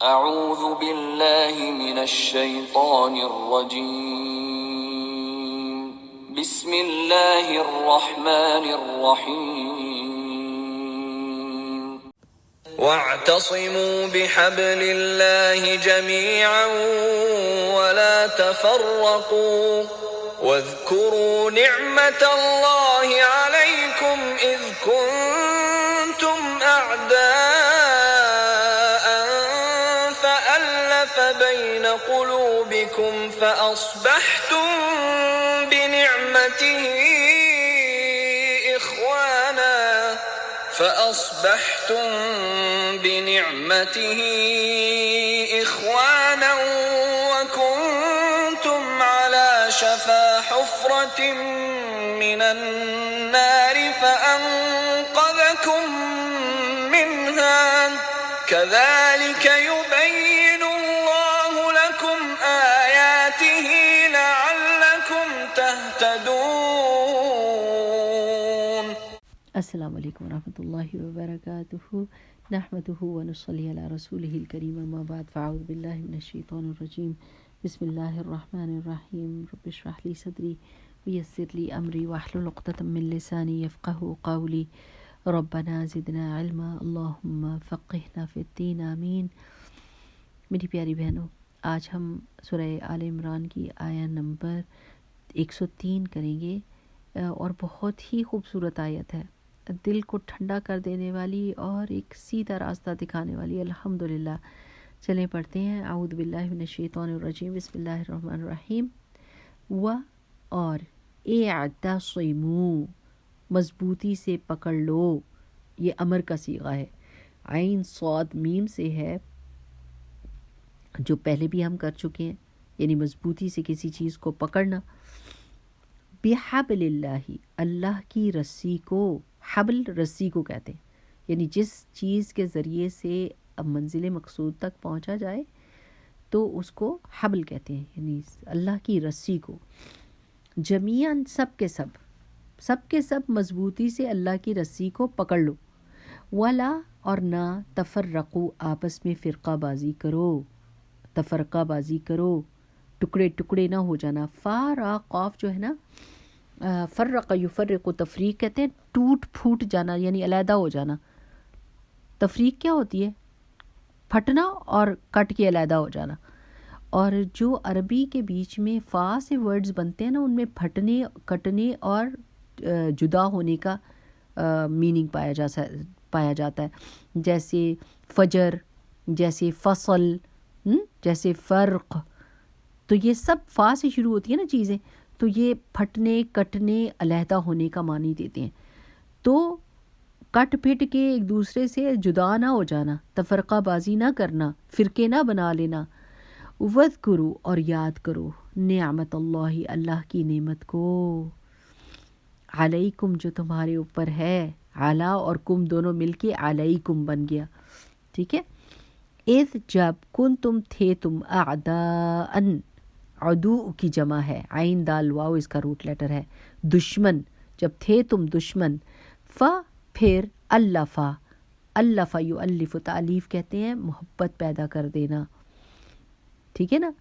اعوذ باللہ من الشیطان الرجیم بسم اللہ الرحمن الرحیم واعتصموا بحبل اللہ جميعا ولا تفرقوا واذكروا نعمة الله عليكم إذ كنتم أعداء فألف بين قلوبكم فأصبحتم بنعمته إخوانا وكنتم على شفا حفرة من النار فأنقذكم منها كذلك يبين الله لكم آياته لعلكم تهتدون. السلام علیکم ورحمۃ اللہ وبرکاتہ. نحمده ونصلی علی رسوله الکریم. اما بعد فاعوذ باللہ من الشیطان الرجیم. بسم اللہ الرحمن الرحیم. رب اشرح لی صدری ویسر لی امری واحلل عقدۃ من لسانی یفقهوا قولی. ربنا زدنا علما اللہم فقہنا فی الدین آمین. میری پیاری بہنوں، آج ہم سورہ آل عمران کی آیہ نمبر 103 کریں گے اور بہت ہی خوبصورت آیت ہے، دل کو ٹھنڈا کر دینے والی اور ایک سیدھا راستہ دکھانے والی. الحمدللہ. چلیں پڑھتے ہیں. اعوذ باللہ من الشیطان الرجیم. بسم اللہ الرحمن الرحیم. اور اعتصموا، مضبوطی سے پکڑ لو. یہ امر کا صیغہ ہے. عین صاد میم سے ہے، جو پہلے بھی ہم کر چکے ہیں، یعنی مضبوطی سے کسی چیز کو پکڑنا. بحبل اللہ، اللہ کی رسی کو. حبل رسی کو کہتے ہیں، یعنی جس چیز کے ذریعے سے منزل مقصود تک پہنچا جائے تو اس کو حبل کہتے ہیں، یعنی اللہ کی رسی کو. جمیعاً، سب کے سب مضبوطی سے اللہ کی رسی کو پکڑ لو. ولا، اور نہ تفرقو، آپس میں فرقہ بازی کرو، تفرقہ بازی کرو، ٹکڑے ٹکڑے نہ ہو جانا. فارا قاف جو ہے نا، فرق یفرق تفریق کہتے ہیں، ٹوٹ پھوٹ جانا یعنی علیحدہ ہو جانا. تفریق کیا ہوتی ہے؟ پھٹنا اور کٹ کے علیحدہ ہو جانا. اور جو عربی کے بیچ میں فا سے ورڈز بنتے ہیں نا، ان میں پھٹنے، کٹنے اور جدا ہونے کا میننگ پایا جاتا ہے. جیسے فجر، جیسے فصل، جیسے فرق. تو یہ سب فا سے شروع ہوتی ہے نا چیزیں، تو یہ پھٹنے، کٹنے، علیحدہ ہونے کا معنی دیتے ہیں. تو کٹ پھٹ کے ایک دوسرے سے جدا نہ ہو جانا، تفرقہ بازی نہ کرنا، فرقے نہ بنا لینا. وَاذْكُرُوا، اور یاد کرو، نعمت اللہ، اللہ کی نعمت کو. علیکم، جو تمہارے اوپر ہے. علا اور کم دونوں مل کے علیکم بن گیا. ٹھیک ہے. اذ، جب، کن تم تھے تم، اعداءً، عدو کی جمع ہے، عین دال واو اس کا روٹ لیٹر ہے. دشمن، جب تھے تم دشمن. پھر الفا، الفا یؤلف، تالیف کہتے ہیں محبت پیدا کر دینا. ٹھیک ہے نا،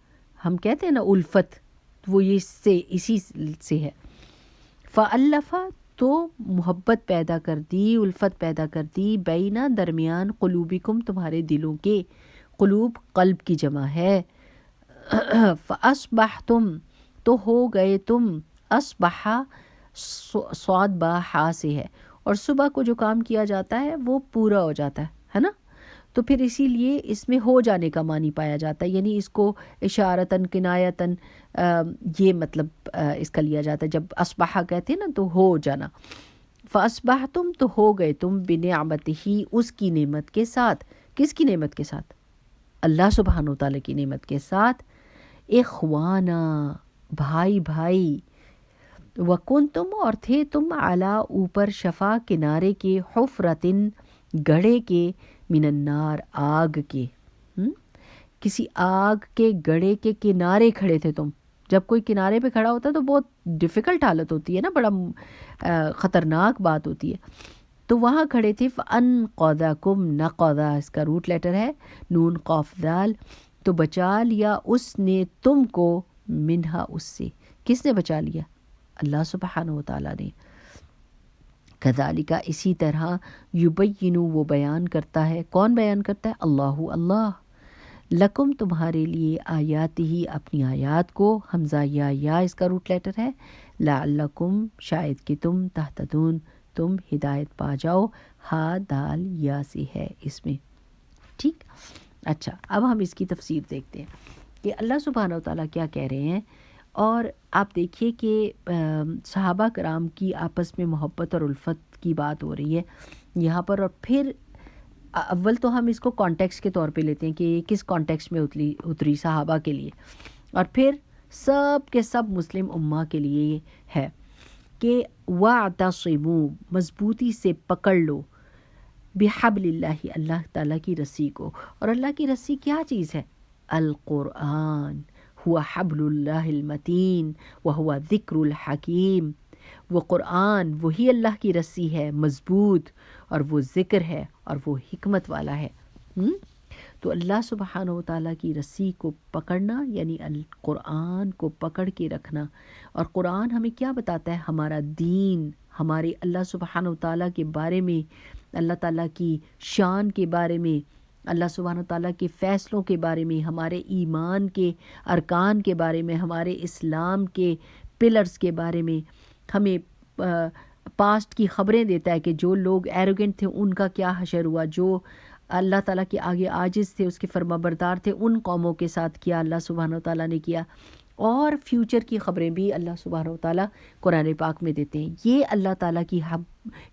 ہم کہتے ہیں نا الفت، وہ یہ اسی سے ہے. فالفا، تو محبت پیدا کر دی، الفت پیدا کر دی. بینا، درمیان، قلوبکم، تمہارے دلوں کے. قلوب قلب کی جمع ہے. فاصبحتم، تو ہو گئے تم. اصبح صاد با ہا سے ہے، اور صبح کو جو کام کیا جاتا ہے وہ پورا ہو جاتا ہے نا، تو پھر اسی لیے اس میں ہو جانے کا معنی پایا جاتا ہے. یعنی اس کو اشارتاً، کنایتاً، یہ مطلب اس کا لیا جاتا ہے. جب اصبح کہتے ہیں نا تو ہو جانا. فاصبحتم، تو ہو گئے تم. بنعمتہ، اس کی نعمت کے ساتھ. کس کی نعمت کے ساتھ؟ اللہ سبحانہ وتعالی کی نعمت کے ساتھ. اخوانا، بھائی بھائی. وکنتم، اور تھے تم. علی، اوپر. شفا، کنارے کے. حفرتن، گڑھے کے. من النار، آگ کے. کسی آگ کے گڑھے کے کنارے کھڑے تھے تم. جب کوئی کنارے پہ کھڑا ہوتا ہے تو بہت ڈیفیکلٹ حالت ہوتی ہے نا، بڑا خطرناک بات ہوتی ہے. تو وہاں کھڑے تھے. فَأَنْقَذَكُمْ نَقَذَ اس کا روٹ لیٹر ہے نون قاف دال. تو بچا لیا اس نے تم کو منہا اس سے. کس نے بچا لیا؟ اللہ سبحانہ و تعالیٰ نے. کذالک اسی طرح یبین وہ بیان کرتا ہے. کون بیان کرتا ہے؟ اللہ. لکم تمہارے لیے آیات ہی اپنی آیات کو. حمزہ یا اس کا روٹ لیٹر ہے. لعلکم شاید کہ تم تہتدون تم ہدایت پا جاؤ. ہا دال یا سے ہے اس میں. ٹھیک. اچھا اب ہم اس کی تفسیر دیکھتے ہیں کہ اللہ سبحانہ و تعالیٰ کیا کہہ رہے ہیں. اور آپ دیکھیے کہ صحابہ کرام کی آپس میں محبت اور الفت کی بات ہو رہی ہے یہاں پر. اور پھر اول تو ہم اس کو کانٹیکس کے طور پہ لیتے ہیں کہ یہ کس کانٹیکس میں اتری صحابہ کے لیے, اور پھر سب کے سب مسلم امہ کے لیے ہے کہ وَاعْتَصِمُوا مضبوطی سے پکڑ لو بِحَبْلِ اللَّهِ اللہ تعالیٰ کی رسی کو. اور اللہ کی رسی کیا چیز ہے؟ القرآن ہوا حبل اللہ المتین وہوا ذکر الحکیم. وہ قرآن وہی اللہ کی رسی ہے مضبوط, اور وہ ذکر ہے اور وہ حکمت والا ہے. تو اللہ سبحانہ و تعالیٰ کی رسی کو پکڑنا یعنی القرآن کو پکڑ کے رکھنا. اور قرآن ہمیں کیا بتاتا ہے؟ ہمارا دین, ہمارے اللہ سبحانہ و تعالیٰ کے بارے میں, اللہ تعالیٰ کی شان کے بارے میں, اللہ سبحانہ و تعالیٰ کے فیصلوں کے بارے میں, ہمارے ایمان کے ارکان کے بارے میں, ہمارے اسلام کے پلرز کے بارے میں. ہمیں پاسٹ کی خبریں دیتا ہے کہ جو لوگ ایروگنٹ تھے ان کا کیا حشر ہوا, جو اللہ تعالیٰ کے آگے عاجز تھے, اس کے فرما بردار تھے, ان قوموں کے ساتھ کیا اللہ سبحانہ و تعالیٰ نے کیا. اور فیوچر کی خبریں بھی اللہ سبحانہ و تعالیٰ قرآن پاک میں دیتے ہیں. یہ اللہ تعالیٰ کی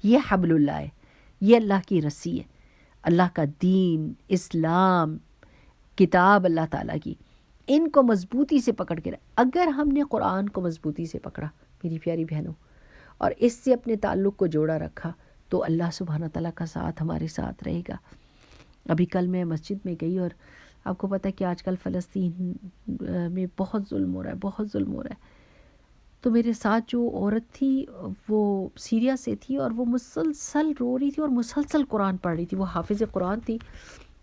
یہ حبل اللہ ہے, یہ اللہ کی رسی ہے, اللہ کا دین, اسلام, کتاب اللہ تعالیٰ کی. ان کو مضبوطی سے پکڑ کے اگر ہم نے قرآن کو مضبوطی سے پکڑا میری پیاری بہنوں, اور اس سے اپنے تعلق کو جوڑا رکھا, تو اللہ سبحانہ تعالیٰ کا ساتھ ہمارے ساتھ رہے گا. ابھی کل میں مسجد میں گئی, اور آپ کو پتہ ہے کہ آج کل فلسطین میں بہت ظلم ہو رہا ہے. تو میرے ساتھ جو عورت تھی وہ سیریا سے تھی, اور وہ مسلسل رو رہی تھی اور مسلسل قرآن پڑھ رہی تھی. وہ حافظ قرآن تھی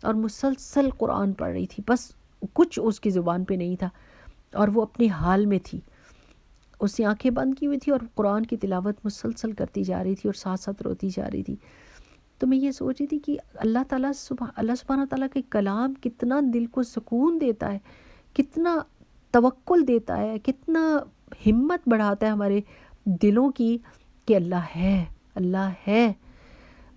اور مسلسل قرآن پڑھ رہی تھی, بس کچھ اس کی زبان پہ نہیں تھا, اور وہ اپنے حال میں تھی. اس نے آنکھیں بند کی ہوئی تھی اور قرآن کی تلاوت مسلسل کرتی جا رہی تھی اور ساتھ ساتھ روتی جا رہی تھی. تو میں یہ سوچ رہی تھی کہ اللہ سبحانہ تعالیٰ کے کلام کتنا دل کو سکون دیتا ہے, کتنا توکل دیتا ہے, کتنا ہمت بڑھاتا ہے ہمارے دلوں کی کہ اللہ ہے.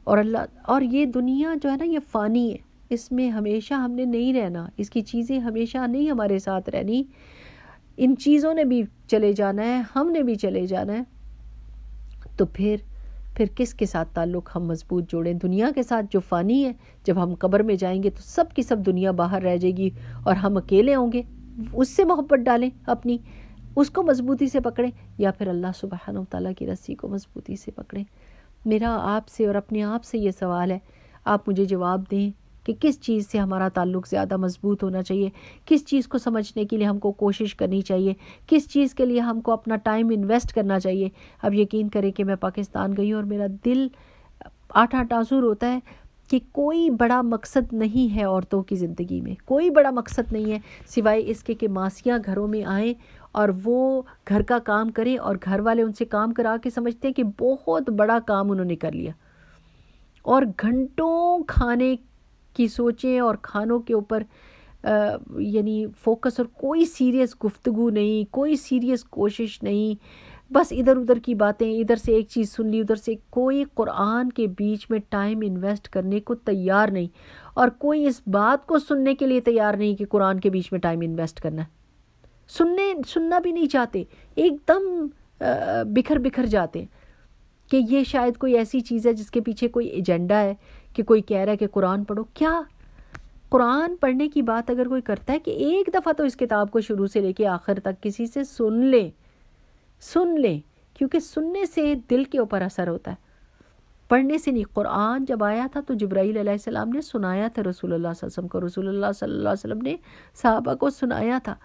اور یہ دنیا جو ہے نا یہ فانی ہے, اس میں ہمیشہ ہم نے نہیں رہنا, اس کی چیزیں ہمیشہ نہیں ہمارے ساتھ رہنی. ان چیزوں نے بھی چلے جانا ہے, ہم نے بھی چلے جانا ہے. تو پھر کس کے ساتھ تعلق ہم مضبوط جوڑیں؟ دنیا کے ساتھ جو فانی ہے. جب ہم قبر میں جائیں گے تو سب کی سب دنیا باہر رہ جائے گی اور ہم اکیلے ہوں گے. اس سے محبت ڈالیں اپنی, اس کو مضبوطی سے پکڑیں, یا پھر اللہ سبحانہ و تعالیٰ کی رسی کو مضبوطی سے پکڑیں. میرا آپ سے اور اپنے آپ سے یہ سوال ہے, آپ مجھے جواب دیں کہ کس چیز سے ہمارا تعلق زیادہ مضبوط ہونا چاہیے, کس چیز کو سمجھنے کے لیے ہم کو کوشش کرنی چاہیے, کس چیز کے لیے ہم کو اپنا ٹائم انویسٹ کرنا چاہیے. اب یقین کریں کہ میں پاکستان گئی ہوں اور میرا دل آٹھ آزور ہوتا ہے کہ کوئی بڑا مقصد نہیں ہے عورتوں کی زندگی میں, کوئی بڑا مقصد نہیں ہے سوائے اس کے کہ ماسیاں گھروں میں آئیں اور وہ گھر کا کام کریں, اور گھر والے ان سے کام کرا کے سمجھتے ہیں کہ بہت بڑا کام انہوں نے کر لیا, اور گھنٹوں کھانے کی سوچیں اور کھانوں کے اوپر یعنی فوکس, اور کوئی سیریس گفتگو نہیں, کوئی سیریس کوشش نہیں, بس ادھر ادھر کی باتیں, ادھر سے ایک چیز سن لی, ادھر سے کوئی قرآن کے بیچ میں ٹائم انویسٹ کرنے کو تیار نہیں, اور کوئی اس بات کو سننے کے لیے تیار نہیں کہ قرآن کے بیچ میں ٹائم انویسٹ کرنا ہے. سننا بھی نہیں چاہتے, ایک دم بکھر جاتے ہیں کہ یہ شاید کوئی ایسی چیز ہے جس کے پیچھے کوئی ایجنڈا ہے کہ کوئی کہہ رہا ہے کہ قرآن پڑھو. کیا قرآن پڑھنے کی بات اگر کوئی کرتا ہے کہ ایک دفعہ تو اس کتاب کو شروع سے لے کے آخر تک کسی سے سن لیں, کیونکہ سننے سے دل کے اوپر اثر ہوتا ہے, پڑھنے سے نہیں. قرآن جب آیا تھا تو جبرائیل علیہ السلام نے سنایا تھا رسول اللہ صلی اللہ علیہ وسلم کو, رسول اللہ صلی اللہ علیہ وسلم نے صحابہ کو سنایا تھا.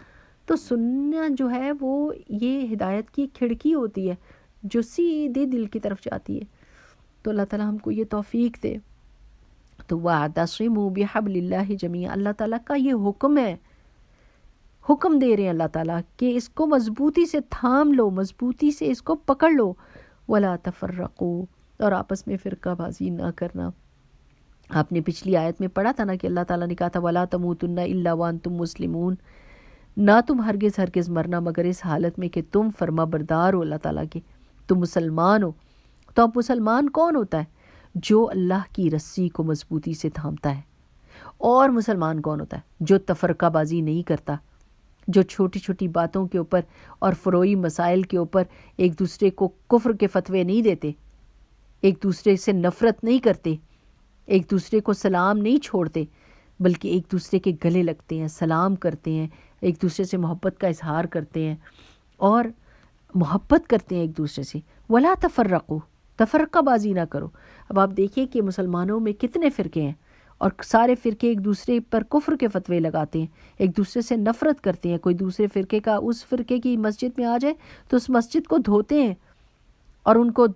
تو سننا جو ہے وہ یہ ہدایت کی کھڑکی ہوتی ہے جو سیدھے دل کی طرف جاتی ہے. تو اللہ تعالیٰ ہم کو یہ توفیق دے. تو وَاعْتَصِمُوا بِحَبْلِ اللَّهِ جَمِيعًا، اللہ تعالیٰ کا یہ حکم ہے، حکم دے رہے ہیں اللہ تعالیٰ کہ اس کو مضبوطی سے تھام لو، مضبوطی سے اس کو پکڑ لو. وَلَا تَفَرَّقُوا، اور آپس میں فرقہ بازی نہ کرنا. آپ نے پچھلی آیت میں پڑھا تھا نا کہ اللہ تعالیٰ نے کہا تھا وَلَا تَمُوتُنَّ إِلَّا وَأَنْتُمْ مُسْلِمُونَ، نہ تم ہرگز مرنا مگر اس حالت میں کہ تم فرما بردار ہو اللہ تعالیٰ کے، تم مسلمان ہو. تو اب مسلمان کون ہوتا ہے؟ جو اللہ کی رسی کو مضبوطی سے تھامتا ہے. اور مسلمان کون ہوتا ہے؟ جو تفرقہ بازی نہیں کرتا، جو چھوٹی چھوٹی باتوں کے اوپر اور فروعی مسائل کے اوپر ایک دوسرے کو کفر کے فتوے نہیں دیتے، ایک دوسرے سے نفرت نہیں کرتے، ایک دوسرے کو سلام نہیں چھوڑتے، بلکہ ایک دوسرے کے گلے لگتے ہیں، سلام کرتے ہیں، ایک دوسرے سے محبت کا اظہار کرتے ہیں اور محبت کرتے ہیں ایک دوسرے سے. ولا تفرقوا، تفرقہ بازی نہ کرو. اب آپ دیکھیے کہ مسلمانوں میں کتنے فرقے ہیں اور سارے فرقے ایک دوسرے پر کفر کے فتوے لگاتے ہیں، ایک دوسرے سے نفرت کرتے ہیں. کوئی دوسرے فرقے کا اس فرقے کی مسجد میں آ جائے تو اس مسجد کو دھوتے ہیں اور ان کو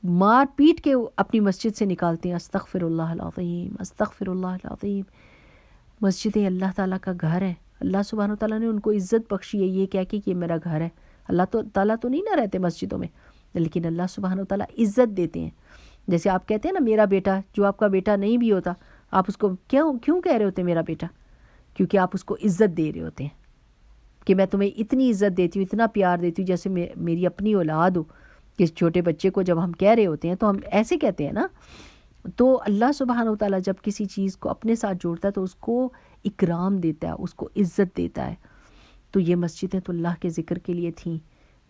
مار پیٹ کے اپنی مسجد سے نکالتے ہیں. استغفر اللہ العظیم، استغفر اللہ العظیم. مسجدیں اللہ تعالیٰ کا گھر ہے. اللہ سبحانہ و تعالیٰ نے ان کو عزت بخشی ہے یہ کہہ کے کہ یہ میرا گھر ہے. اللہ تعالیٰ تو نہیں نہ رہتے مسجدوں میں، لیکن اللہ سبحانہ و تعالیٰ عزت دیتے ہیں. جیسے آپ کہتے ہیں نا میرا بیٹا، جو آپ کا بیٹا نہیں بھی ہوتا، آپ اس کو کیوں کہہ رہے ہوتے ہیں میرا بیٹا؟ کیونکہ آپ اس کو عزت دے رہے ہوتے ہیں کہ میں تمہیں اتنی عزت دیتی ہوں، اتنا پیار دیتی ہوں جیسے میری اپنی اولاد ہو. کہ چھوٹے بچے کو جب ہم کہہ رہے ہوتے ہیں تو ہم ایسے کہتے ہیں نا. تو اللہ سبحانہ و تعالیٰ جب کسی چیز کو اپنے ساتھ جوڑتا ہے تو اس کو اکرام دیتا ہے، اس کو عزت دیتا ہے. تو یہ مسجدیں تو اللہ کے ذکر کے لیے تھیں،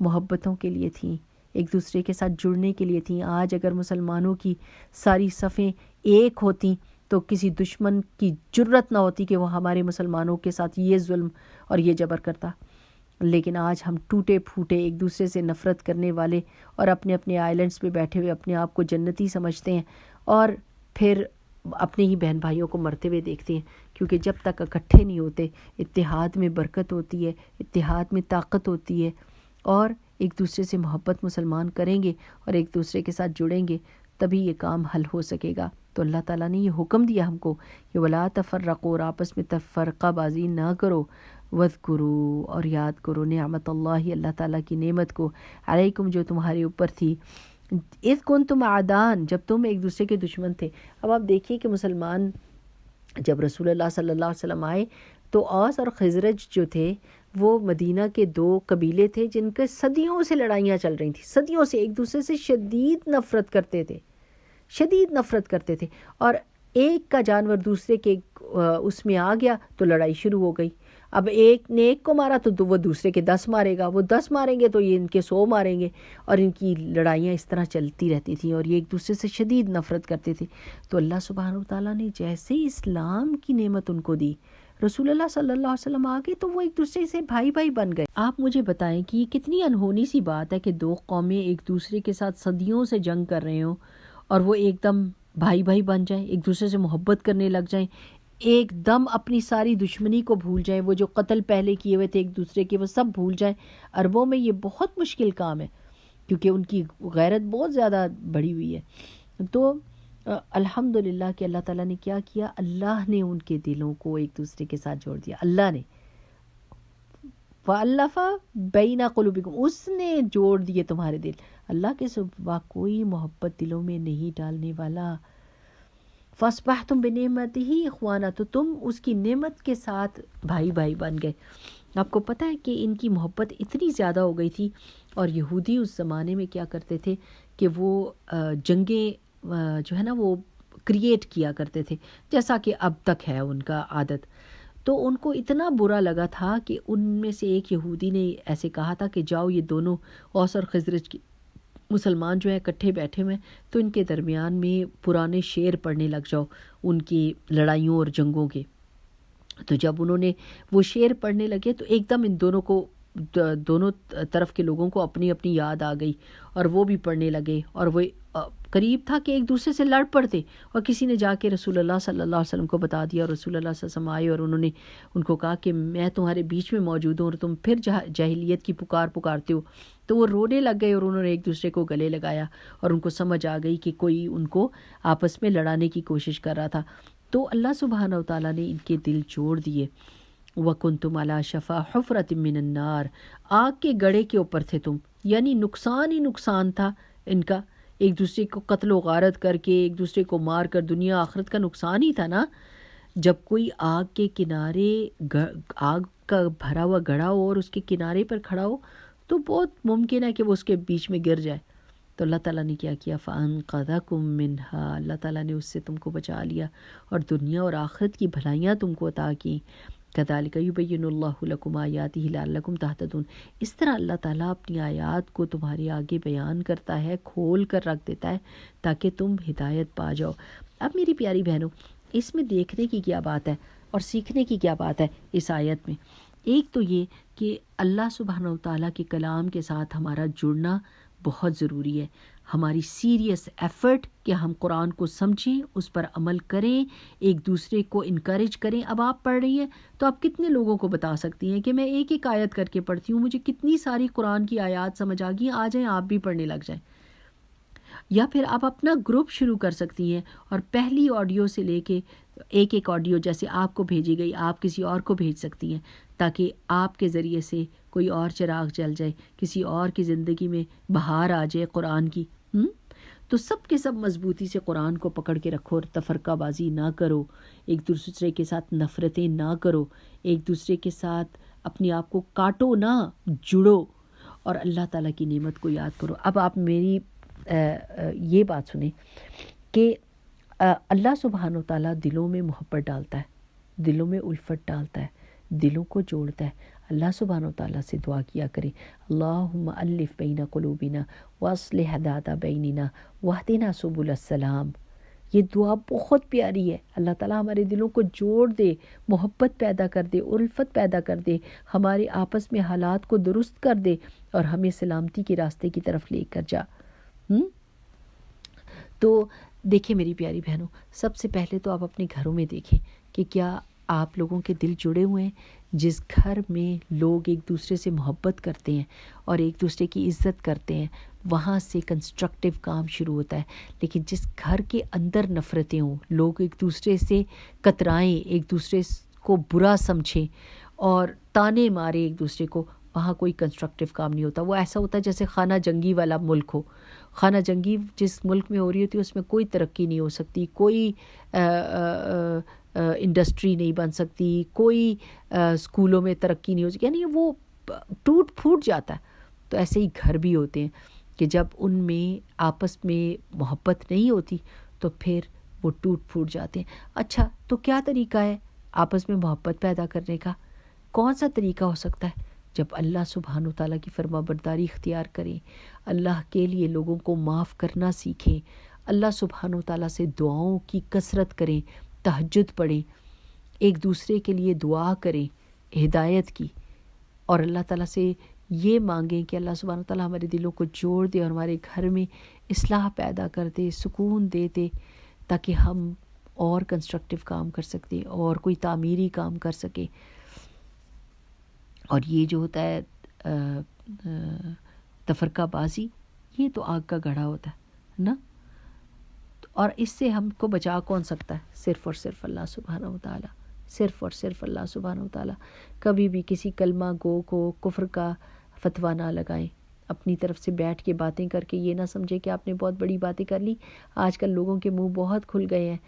محبتوں کے لیے تھیں، ایک دوسرے کے ساتھ جڑنے کے لیے تھیں. آج اگر مسلمانوں کی ساری صفیں ایک ہوتیں تو کسی دشمن کی جرت نہ ہوتی کہ وہ ہمارے مسلمانوں کے ساتھ یہ ظلم اور یہ جبر کرتا. لیکن آج ہم ٹوٹے پھوٹے ایک دوسرے سے نفرت کرنے والے اور اپنے اپنے آئلینڈس پہ بیٹھے ہوئے اپنے آپ کو جنتی سمجھتے ہیں اور پھر اپنے ہی بہن بھائیوں کو مرتے ہوئے دیکھتے ہیں. کیونکہ جب تک اکٹھے نہیں ہوتے، اتحاد میں برکت ہوتی ہے، اتحاد میں طاقت ہوتی ہے، اور ایک دوسرے سے محبت مسلمان کریں گے اور ایک دوسرے کے ساتھ جڑیں گے تبھی یہ کام حل ہو سکے گا. تو اللہ تعالیٰ نے یہ حکم دیا ہم کو کہ ولا تفرقوا، اور آپس میں تفرقہ بازی نہ کرو. وذکروا، اور یاد کرو نعمت اللہ، اللہ تعالیٰ کی نعمت کو، علیکم جو تمہارے اوپر تھی، اذ کنتم اعداء، جب تم ایک دوسرے کے دشمن تھے. اب آپ دیکھیے کہ مسلمان جب رسول اللہ صلی اللہ علیہ وسلم آئے تو اوس اور خزرج جو تھے وہ مدینہ کے دو قبیلے تھے جن کے صدیوں سے لڑائیاں چل رہی تھیں، صدیوں سے ایک دوسرے سے شدید نفرت کرتے تھے، شدید نفرت کرتے تھے. اور ایک کا جانور دوسرے کے اس میں آ گیا تو لڑائی شروع ہو گئی. اب ایک نے ایک کو مارا تو وہ دوسرے کے 10 مارے گا، وہ 10 ماریں گے تو یہ ان کے 100 ماریں گے، اور ان کی لڑائیاں اس طرح چلتی رہتی تھیں اور یہ ایک دوسرے سے شدید نفرت کرتے تھے. تو اللہ سبحانہ وتعالیٰ نے جیسے ہی اسلام کی نعمت ان کو دی، رسول اللہ صلی اللہ علیہ وسلم آگے تو وہ ایک دوسرے سے بھائی بھائی بن گئے. آپ مجھے بتائیں کہ یہ کتنی انہونی سی بات ہے کہ دو قومیں ایک دوسرے کے ساتھ صدیوں سے جنگ کر رہے ہوں اور وہ ایک دم بھائی بھائی بن جائیں، ایک دوسرے سے محبت کرنے لگ جائیں، ایک دم اپنی ساری دشمنی کو بھول جائیں، وہ جو قتل پہلے کیے ہوئے تھے ایک دوسرے کے وہ سب بھول جائیں. عربوں میں یہ بہت مشکل کام ہے کیونکہ ان کی غیرت بہت زیادہ بڑھی ہوئی ہے. تو الحمدللہ کہ اللہ تعالیٰ نے کیا کیا، اللہ نے ان کے دلوں کو ایک دوسرے کے ساتھ جوڑ دیا. اللہ نے فَأَلَّفَ بَيْنَ قُلُوبِكُمْ، اس نے جوڑ دیے تمہارے دل. اللہ کے سوا کوئی محبت دلوں میں نہیں ڈالنے والا. فَأَصْبَحْتُمْ بِنِعْمَتِهِ إِخْوَانًا، تو تم اس کی نعمت کے ساتھ بھائی بھائی بن گئے. آپ کو پتہ ہے کہ ان کی محبت اتنی زیادہ ہو گئی تھی، اور یہودی اس زمانے میں کیا کرتے تھے کہ وہ جنگیں جو ہے نا وہ کریٹ کیا کرتے تھے، جیسا کہ اب تک ہے ان کا عادت. تو ان کو اتنا برا لگا تھا کہ ان میں سے ایک یہودی نے ایسے کہا تھا کہ جاؤ یہ دونوں اوس اور خزرج کی مسلمان جو ہیں اکٹھے بیٹھے ہوئے تو ان کے درمیان میں پرانے شعر پڑھنے لگ جاؤ ان کی لڑائیوں اور جنگوں کے. تو جب انہوں نے وہ شعر پڑھنے لگے تو ایک دم ان دونوں طرف کے لوگوں کو اپنی اپنی یاد آ گئی اور وہ بھی پڑھنے لگے اور وہ قریب تھا کہ ایک دوسرے سے لڑ پڑتے، اور کسی نے جا کے رسول اللہ صلی اللہ علیہ وسلم کو بتا دیا، اور رسول اللہ صلی اللہ علیہ وسلم آئے اور انہوں نے ان کو کہا کہ میں تمہارے بیچ میں موجود ہوں اور تم پھر جاہلیت کی پکارتے ہو. تو وہ رونے لگ گئے اور انہوں نے ایک دوسرے کو گلے لگایا، اور ان کو سمجھ آ گئی کہ کوئی ان کو آپس میں لڑانے کی کوشش کر رہا تھا. تو اللہ سبحانہ و تعالیٰ نے ان کے دل جوڑ دیے. وَكُنْتُمْ عَلَى شَفَا حُفْرَةٍ مِّنَ النَّارِ، آگ کے گڑھے کے اوپر تھے تم، یعنی نقصان ہی نقصان تھا ان کا، ایک دوسرے کو قتل و غارت کر کے، ایک دوسرے کو مار کر، دنیا آخرت کا نقصان ہی تھا نا. جب کوئی آگ کے کنارے آگ کا بھرا ہوا گڑھا ہو اور اس کے کنارے پر کھڑا ہو تو بہت ممکن ہے کہ وہ اس کے بیچ میں گر جائے. تو اللہ تعالیٰ نے کیا کیا؟ فَأَنْقَذَكُم مِّنْهَا، اللہ تعالیٰ نے اس سے تم کو بچا لیا اور دنیا اور آخرت کی بھلائیاں تم کو عطا کی. كَذَلِكَ يُبَيِّنُ اللَّهُ لَكُمْ آيَاتِهِ لَعَلَّكُمْ تَهْتَدُونَ. اس طرح اللہ تعالیٰ اپنی آیات کو تمہارے آگے بیان کرتا ہے، کھول کر رکھ دیتا ہے تاکہ تم ہدایت پا جاؤ. اب میری پیاری بہنوں، اس میں دیکھنے کی کیا بات ہے اور سیکھنے کی کیا بات ہے اس آیت میں؟ ایک تو یہ کہ اللہ سبحانہ و تعالیٰ کے کلام کے ساتھ ہمارا جڑنا بہت ضروری ہے. ہماری سیریس ایفرٹ کہ ہم قرآن کو سمجھیں، اس پر عمل کریں، ایک دوسرے کو انکریج کریں. اب آپ پڑھ رہی ہیں تو آپ کتنے لوگوں کو بتا سکتی ہیں کہ میں ایک ایک آیت کر کے پڑھتی ہوں، مجھے کتنی ساری قرآن کی آیات سمجھ آ گئی، آ جائیں آپ بھی پڑھنے لگ جائیں. یا پھر آپ اپنا گروپ شروع کر سکتی ہیں اور پہلی آڈیو سے لے کے ایک ایک آڈیو جیسے آپ کو بھیجی گئی آپ کسی اور کو بھیج سکتی ہیں، تاکہ آپ کے ذریعے سے کوئی اور چراغ جل جائے، کسی اور کی زندگی میں بہار آ جائے قرآن کی. تو سب کے سب مضبوطی سے قرآن کو پکڑ کے رکھو اور تفرقہ بازی نہ کرو، ایک دوسرے کے ساتھ نفرتیں نہ کرو، ایک دوسرے کے ساتھ اپنے آپ کو کاٹو نہ، جڑو اور اللہ تعالیٰ کی نعمت کو یاد کرو. اب آپ میری یہ بات سنیں کہ اللہ سبحانہ و تعالیٰ دلوں میں محبت ڈالتا ہے، دلوں میں الفت ڈالتا ہے، دلوں کو جوڑتا ہے. اللہ سبحانہ و تعالیٰ سے دعا کیا کریں، اللہم الف بین قلوبنا واصلح ذات بیننا واہدنا سبل السلام. یہ دعا بہت پیاری ہے. اللہ تعالیٰ ہمارے دلوں کو جوڑ دے، محبت پیدا کر دے، الفت پیدا کر دے، ہمارے آپس میں حالات کو درست کر دے اور ہمیں سلامتی کے راستے کی طرف لے کر جا. تو دیکھیں میری پیاری بہنوں، سب سے پہلے تو آپ اپنے گھروں میں دیکھیں کہ کیا آپ لوگوں کے دل جڑے ہوئے ہیں. جس گھر میں لوگ ایک دوسرے سے محبت کرتے ہیں اور ایک دوسرے کی عزت کرتے ہیں، وہاں سے کنسٹرکٹیو کام شروع ہوتا ہے. لیکن جس گھر کے اندر نفرتیں ہوں، لوگ ایک دوسرے سے کترائیں، ایک دوسرے کو برا سمجھیں اور تانے مارے ایک دوسرے کو، وہاں کوئی کنسٹرکٹیو کام نہیں ہوتا. وہ ایسا ہوتا ہے جیسے خانہ جنگی والا ملک ہو. خانہ جنگی جس ملک میں ہو رہی ہوتی ہے اس میں کوئی ترقی نہیں ہو سکتی، کوئی انڈسٹری نہیں بن سکتی، کوئی اسکولوں میں ترقی نہیں ہو سکتی، یعنی وہ ٹوٹ پھوٹ جاتا ہے. تو ایسے ہی گھر بھی ہوتے ہیں کہ جب ان میں آپس میں محبت نہیں ہوتی تو پھر وہ ٹوٹ پھوٹ جاتے ہیں. اچھا تو کیا طریقہ ہے آپس میں محبت پیدا کرنے کا؟ کون سا طریقہ ہو سکتا ہے؟ جب اللہ سبحانہ و تعالیٰ کی فرما برداری اختیار کریں، اللہ کے لیے لوگوں کو معاف کرنا سیکھیں، اللہ سبحانہ و تعالیٰ سے دعاؤں کی کثرت کریں، تہجد پڑھیں، ایک دوسرے کے لیے دعا کریں ہدایت کی، اور اللہ تعالیٰ سے یہ مانگیں کہ اللہ سبحانہ و تعالیٰ ہمارے دلوں کو جوڑ دے اور ہمارے گھر میں اصلاح پیدا کر دے، سکون دے دے، تاکہ ہم اور کنسٹرکٹیو کام کر سکتے اور کوئی تعمیری کام کر سکے. اور یہ جو ہوتا ہے تفرقہ بازی، یہ تو آگ کا گڑھا ہوتا ہے نا. اور اس سے ہم کو بچا کون سکتا ہے؟ صرف اور صرف اللہ سبحانہ و تعالیٰ، صرف اور صرف اللہ سبحانہ و تعالیٰ. کبھی بھی کسی کلمہ گو کو کفر کا فتویٰ نہ لگائیں. اپنی طرف سے بیٹھ کے باتیں کر کے یہ نہ سمجھیں کہ آپ نے بہت بڑی باتیں کر لی. آج کل لوگوں کے منہ بہت کھل گئے ہیں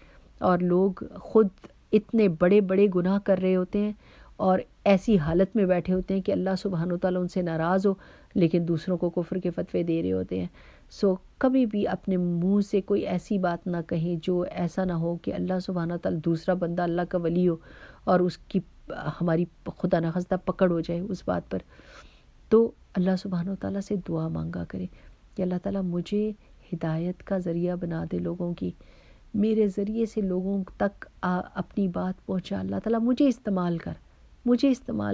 اور لوگ خود اتنے بڑے بڑے گناہ کر رہے ہوتے ہیں اور ایسی حالت میں بیٹھے ہوتے ہیں کہ اللہ سبحانہ و تعالیٰ ان سے ناراض ہو، لیکن دوسروں کو کفر کے فتوے دے رہے ہوتے ہیں. کبھی بھی اپنے منہ سے کوئی ایسی بات نہ کہیں جو ایسا نہ ہو کہ اللہ سبحانہ و تعالیٰ دوسرا بندہ اللہ کا ولی ہو اور اس کی ہماری خدا نخواستہ پکڑ ہو جائے اس بات پر. تو اللہ سبحانہ و تعالیٰ سے دعا مانگا کرے کہ اللہ تعالیٰ مجھے ہدایت کا ذریعہ بنا دے لوگوں کی، میرے ذریعے سے لوگوں تک اپنی بات پہنچا. اللہ تعالیٰ مجھے استعمال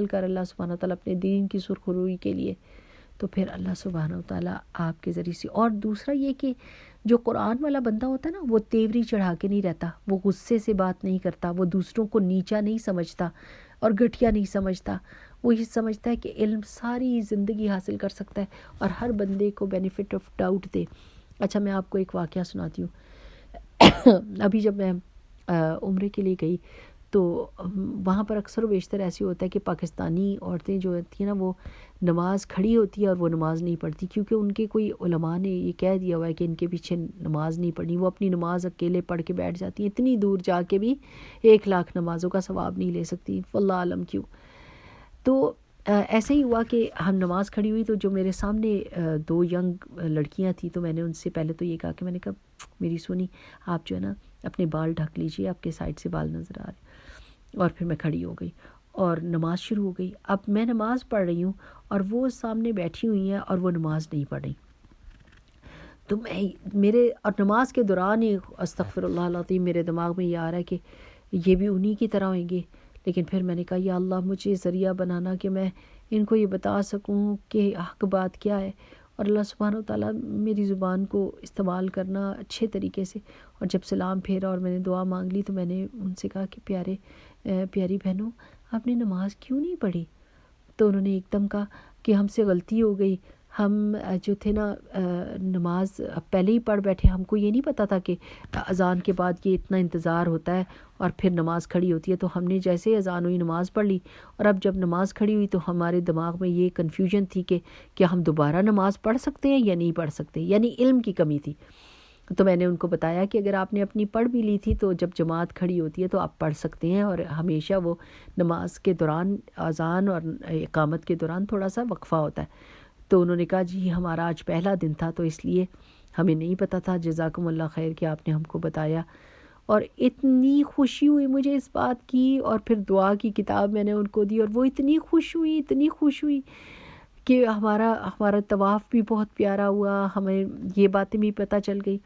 کر اللہ سبحانہ و تعالیٰ اپنے دین کی سرخروئی کے لیے. تو پھر اللہ سبحانہ و تعالیٰ آپ کے ذریعے سے. اور دوسرا یہ کہ جو قرآن والا بندہ ہوتا ہے نا وہ تیوری چڑھا کے نہیں رہتا، وہ غصے سے بات نہیں کرتا، وہ دوسروں کو نیچا نہیں سمجھتا اور گھٹیا نہیں سمجھتا، وہ یہ سمجھتا ہے کہ علم ساری زندگی حاصل کر سکتا ہے اور ہر بندے کو بینیفٹ آف ڈاؤٹ دے۔ اچھا میں آپ کو ایک واقعہ سناتی ہوں۔ ابھی جب میں عمرے کے لیے گئی تو وہاں پر اکثر و بیشتر ایسے ہوتا ہے کہ پاکستانی عورتیں جو ہوتی ہیں نا وہ نماز کھڑی ہوتی ہے اور وہ نماز نہیں پڑھتی، کیونکہ ان کے کوئی علماء نے یہ کہہ دیا ہوا ہے کہ ان کے پیچھے نماز نہیں پڑھنی، وہ اپنی نماز اکیلے پڑھ کے بیٹھ جاتی ہیں، اتنی دور جا کے بھی 1,00,000 نمازوں کا ثواب نہیں لے سکتی، واللہ عالم کیوں۔ تو ایسے ہی ہوا کہ ہم نماز کھڑی ہوئی تو جو میرے سامنے 2 ینگ لڑکیاں تھیں تو میں نے ان سے پہلے تو یہ کہا کہ میں نے کہا میری سونی آپ جو ہے نا اپنے بال ڈھک لیجئے، آپ کے سائڈ سے بال نظر آ رہے، اور پھر میں کھڑی ہو گئی اور نماز شروع ہو گئی۔ اب میں نماز پڑھ رہی ہوں اور وہ سامنے بیٹھی ہوئی ہیں اور وہ نماز نہیں پڑھ رہی، تو میرے اور نماز کے دوران ہی استغفر اللہ العظیم میرے دماغ میں یہ آ رہا ہے کہ یہ بھی انہی کی طرح ہوئیں گے، لیکن پھر میں نے کہا یا اللہ مجھے ذریعہ بنانا کہ میں ان کو یہ بتا سکوں کہ حق بات کیا ہے، اور اللہ سبحانہ وتعالیٰ میری زبان کو استعمال کرنا اچھے طریقے سے۔ اور جب سلام پھیرا اور میں نے دعا مانگ لی تو میں نے ان سے کہا کہ پیاری بہنوں آپ نے نماز کیوں نہیں پڑھی؟ تو انہوں نے ایک دم کہا کہ ہم سے غلطی ہو گئی، ہم جو تھے نا نماز پہلے ہی پڑھ بیٹھے، ہم کو یہ نہیں پتہ تھا کہ اذان کے بعد یہ اتنا انتظار ہوتا ہے اور پھر نماز کھڑی ہوتی ہے، تو ہم نے جیسے ہی اذان ہوئی نماز پڑھ لی، اور اب جب نماز کھڑی ہوئی تو ہمارے دماغ میں یہ کنفیوژن تھی کہ کیا ہم دوبارہ نماز پڑھ سکتے ہیں یا نہیں پڑھ سکتے، یعنی علم کی کمی تھی۔ تو میں نے ان کو بتایا کہ اگر آپ نے اپنی پڑھ بھی لی تھی تو جب جماعت کھڑی ہوتی ہے تو آپ پڑھ سکتے ہیں، اور ہمیشہ وہ نماز کے دوران اذان اور اقامت کے دوران تھوڑا سا وقفہ ہوتا ہے۔ تو انہوں نے کہا جی ہمارا آج پہلا دن تھا تو اس لیے ہمیں نہیں پتہ تھا، جزاکم اللہ خیر کہ آپ نے ہم کو بتایا، اور اتنی خوشی ہوئی مجھے اس بات کی، اور پھر دعا کی کتاب میں نے ان کو دی اور وہ اتنی خوش ہوئی کہ ہمارا طواف بھی بہت پیارا ہوا، ہمیں یہ باتیں بھی پتہ چل گئی۔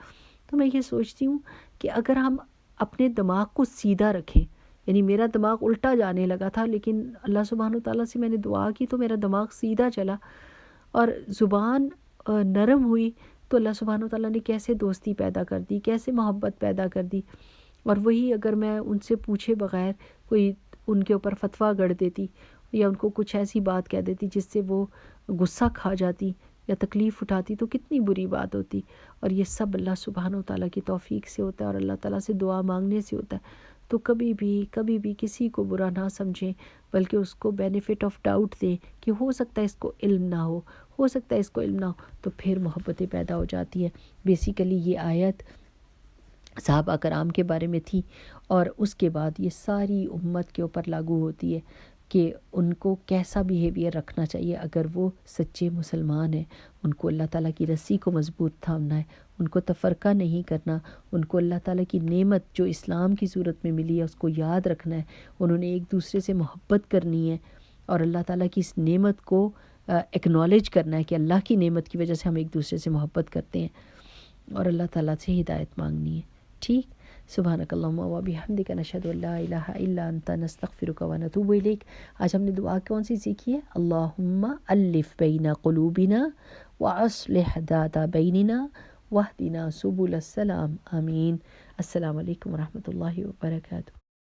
تو میں یہ سوچتی ہوں کہ اگر ہم اپنے دماغ کو سیدھا رکھیں، یعنی میرا دماغ الٹا جانے لگا تھا لیکن اللہ سبحانہ وتعالیٰ سے میں نے دعا کی تو میرا دماغ سیدھا چلا اور زبان نرم ہوئی، تو اللہ سبحانہ وتعالیٰ نے کیسے دوستی پیدا کر دی، کیسے محبت پیدا کر دی۔ اور وہی اگر میں ان سے پوچھے بغیر کوئی ان کے اوپر فتویٰ گڑھ دیتی یا ان کو کچھ ایسی بات کہہ دیتی جس سے وہ غصہ کھا جاتی یا تکلیف اٹھاتی تو کتنی بری بات ہوتی۔ اور یہ سب اللہ سبحانہ وتعالیٰ کی توفیق سے ہوتا ہے اور اللہ تعالیٰ سے دعا مانگنے سے ہوتا ہے۔ تو کبھی بھی کسی کو برا نہ سمجھیں، بلکہ اس کو بینیفٹ آف ڈاؤٹ دیں کہ ہو سکتا ہے اس کو علم نہ ہو، تو پھر محبتیں پیدا ہو جاتی ہیں۔ بیسیکلی یہ آیت صحابہ کرام کے بارے میں تھی، اور اس کے بعد یہ ساری امت کے اوپر لاگو ہوتی ہے کہ ان کو کیسا بیہیویئر رکھنا چاہیے اگر وہ سچے مسلمان ہیں۔ ان کو اللہ تعالیٰ کی رسی کو مضبوط تھامنا ہے، ان کو تفرقہ نہیں کرنا، ان کو اللہ تعالیٰ کی نعمت جو اسلام کی صورت میں ملی ہے اس کو یاد رکھنا ہے، انہوں نے ایک دوسرے سے محبت کرنی ہے اور اللہ تعالیٰ کی اس نعمت کو ایکنالج کرنا ہے کہ اللہ کی نعمت کی وجہ سے ہم ایک دوسرے سے محبت کرتے ہیں، اور اللہ تعالیٰ سے ہدایت مانگنی ہے۔ ٹھیک، سبحانک اللہم و بحمدک نشہد ان لا الہ الا انت نستغفرک و نتوب الیک۔ آج ہم نے دعا کون سی سیکھی ہے؟ اللہم الف بین قلوبنا واصلح ذات بیننا واہدنا سبل السلام، آمین۔ السلام علیکم ورحمۃ اللہ وبرکاتہ۔